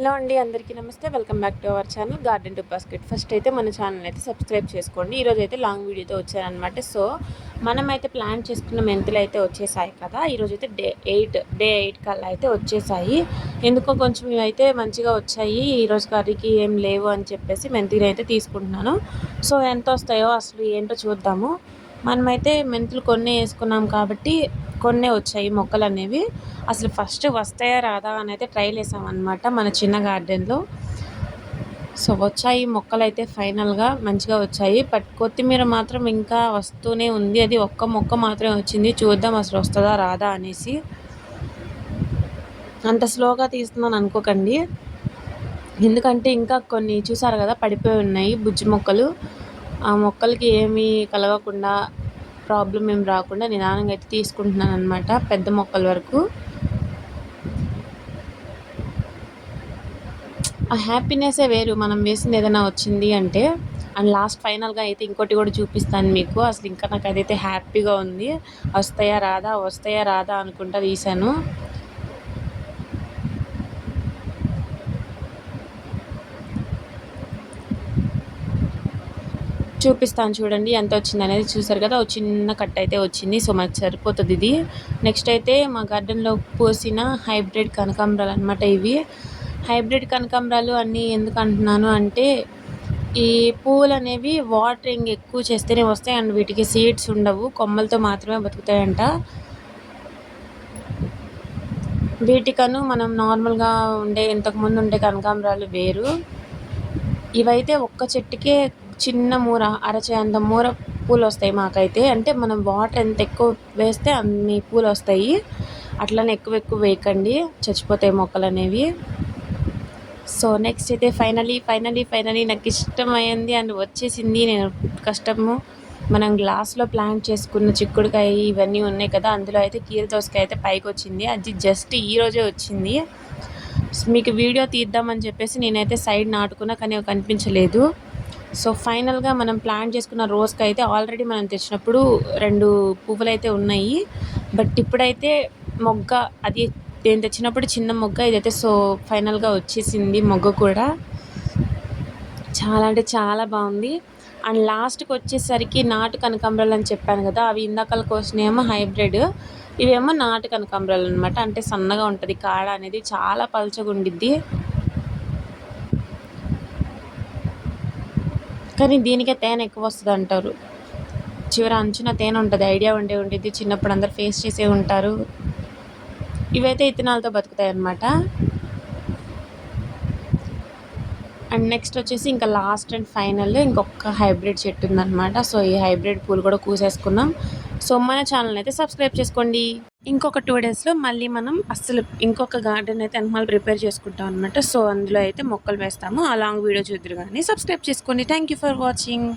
Hello అండి, అందరికీ నమస్తే. Welcome back to our channel garden to basket. First అయితే మన ఛానల్ అయితే సబ్స్క్రైబ్ చేసుకోండి. ఈరోజు అయితే లాంగ్ వీడియోతో వచ్చానమాట. సో మనమైతే ప్లాన్ చేసుకున్న మెంతులు అయితే వచ్చేసాయి కదా. ఈరోజు అయితే డే 8 కల్లా అయితే వచ్చేసాయి. ఎందుకో కొంచెం ఇవైతే మంచిగా వచ్చాయి. ఈరోజు కర్రీకి ఏం లేవు అని చెప్పేసి మెంతులు అయితే తీసుకుంటున్నాను. సో ఎంత వస్తాయో అసలు ఏంటో చూద్దాము. మనమైతే మెంతులు కొన్ని వేసుకున్నాం కాబట్టి కొన్నే వచ్చాయి మొక్కలు అనేవి. అసలు ఫస్ట్ వస్తాయా రాదా అని అయితే ట్రైల్ వేసామన్నమాట మన చిన్న గార్డెన్లో. సో వచ్చాయి మొక్కలు అయితే ఫైనల్గా మంచిగా వచ్చాయి. బట్ కొత్తిమీర మాత్రం ఇంకా వస్తూనే ఉంది. అది ఒక్క మొక్క మాత్రమే వచ్చింది. చూద్దాం అసలు వస్తుందా రాదా అనేసి. అంత స్లోగా తీస్తున్నాను అనుకోకండి, ఎందుకంటే ఇంకా కొన్ని చూసారు కదా పడిపోయి ఉన్నాయి బుజ్జి మొక్కలు. ఆ మొక్కలకి ఏమీ కలగకుండా ప్రాబ్లం ఏం రాకుండా నిదానంగా అయితే తీసుకుంటున్నాను అనమాట పెద్ద మొక్కల వరకు. ఆ హ్యాపీనెస్సే వేరు మనం వేసింది ఏదైనా వచ్చింది అంటే. అండ్ లాస్ట్ ఫైనల్గా అయితే ఇంకోటి కూడా చూపిస్తాను మీకు. అసలు ఇంకా నాకు అదైతే హ్యాపీగా ఉంది. వస్తాయా రాదా అనుకుంటా తీసాను. చూపిస్తాను చూడండి ఎంత వచ్చింది అనేది. చూసారు కదా, ఒక చిన్న కట్ అయితే వచ్చింది. సో మనకు సరిపోతుంది ఇది. నెక్స్ట్ అయితే మా గార్డెన్లో పూసిన హైబ్రిడ్ కనకాంబరాలు అనమాట. ఇవి హైబ్రిడ్ కనకాంబరాలు అన్నీ ఎందుకు అంటున్నాను అంటే, ఈ పువ్వులు అనేవి వాటరింగ్ ఎక్కువ చేస్తేనే వస్తాయి. అండ్ వీటికి సీడ్స్ ఉండవు, కొమ్మలతో మాత్రమే బతుకుతాయంట. వీటికను మనం నార్మల్గా ఇంతకుముందు ఉండే కనకాంబరాలు వేరు. ఇవైతే ఒక్క చెట్టుకే చిన్న మూర, అరచేంత మూర పూలు వస్తాయి మాకైతే. అంటే మనం వాటర్ ఎంత ఎక్కువ వేస్తే అన్ని పూలు వస్తాయి. అట్లనే ఎక్కువ వేయకండి, చచ్చిపోతాయి మొక్కలు అనేవి. సో నెక్స్ట్ అయితే ఫైనలీ నాకు ఇష్టమైంది అండ్ వచ్చేసింది. నేను కష్టము మనం గ్లాస్లో ప్లాంట్ చేసుకున్న చిక్కుడుకాయ ఇవన్నీ ఉన్నాయి కదా, అందులో అయితే కీర దోసకాయ అయితే పైకి వచ్చింది. అది జస్ట్ ఈరోజే వచ్చింది. మీకు వీడియో తీద్దామని చెప్పేసి నేనైతే సైడ్ నాటుకున్నా, కానీ కనిపించలేదు. సో ఫైనల్గా మనం ప్లాంట్ చేసుకున్న రోజుకి అయితే ఆల్రెడీ మనం తెచ్చినప్పుడు 2 పువ్వులు అయితే ఉన్నాయి. బట్ ఇప్పుడైతే మొగ్గ, అది నేను తెచ్చినప్పుడు చిన్న మొగ్గ, ఇదైతే సో ఫైనల్గా వచ్చేసింది మొగ్గ కూడా. చాలా అంటే చాలా బాగుంది. అండ్ లాస్ట్కి వచ్చేసరికి నాటు కనకాంబరాలు అని చెప్పాను కదా, అవి ఇందాకల కోసినేమో హైబ్రిడ్, ఇవేమో నాటు కనకాంబరాలు అనమాట. అంటే సన్నగా ఉంటుంది కాడ అనేది, చాలా పలుచగా ఉండిద్ది. కానీ దీనికే తేనె ఎక్కువ వస్తుంది అంటారు. చివరి అంచున తేనె ఉంటుంది, ఐడియా ఉండిద్ది. చిన్నప్పుడు అందరు ఫేస్ చేసే ఉంటారు. ఇవైతే ఇత్తనాలతో బతుకుతాయి అన్నమాట. అండ్ నెక్స్ట్ వచ్చేసి ఇంకా లాస్ట్ అండ్ ఫైనల్ ఇంకొక హైబ్రిడ్ చెట్టు ఉందన్నమాట. సో ఈ హైబ్రిడ్ పూలు కూడా కూసేసుకున్నాం. సో మన ఛానల్ అయితే సబ్స్క్రైబ్ చేసుకోండి. ఇంకొక 2 డేస్లో మళ్ళీ మనం అసలు ఇంకొక గార్డెన్ అయితే మళ్ళీ ప్రిపేర్ చేసుకుంటాం అనమాట. సో అందులో అయితే మొక్కలు వేస్తాము. ఆ లాంగ్ వీడియో చూద్దరు కానీ సబ్స్క్రైబ్ చేసుకోండి. Thank you for watching.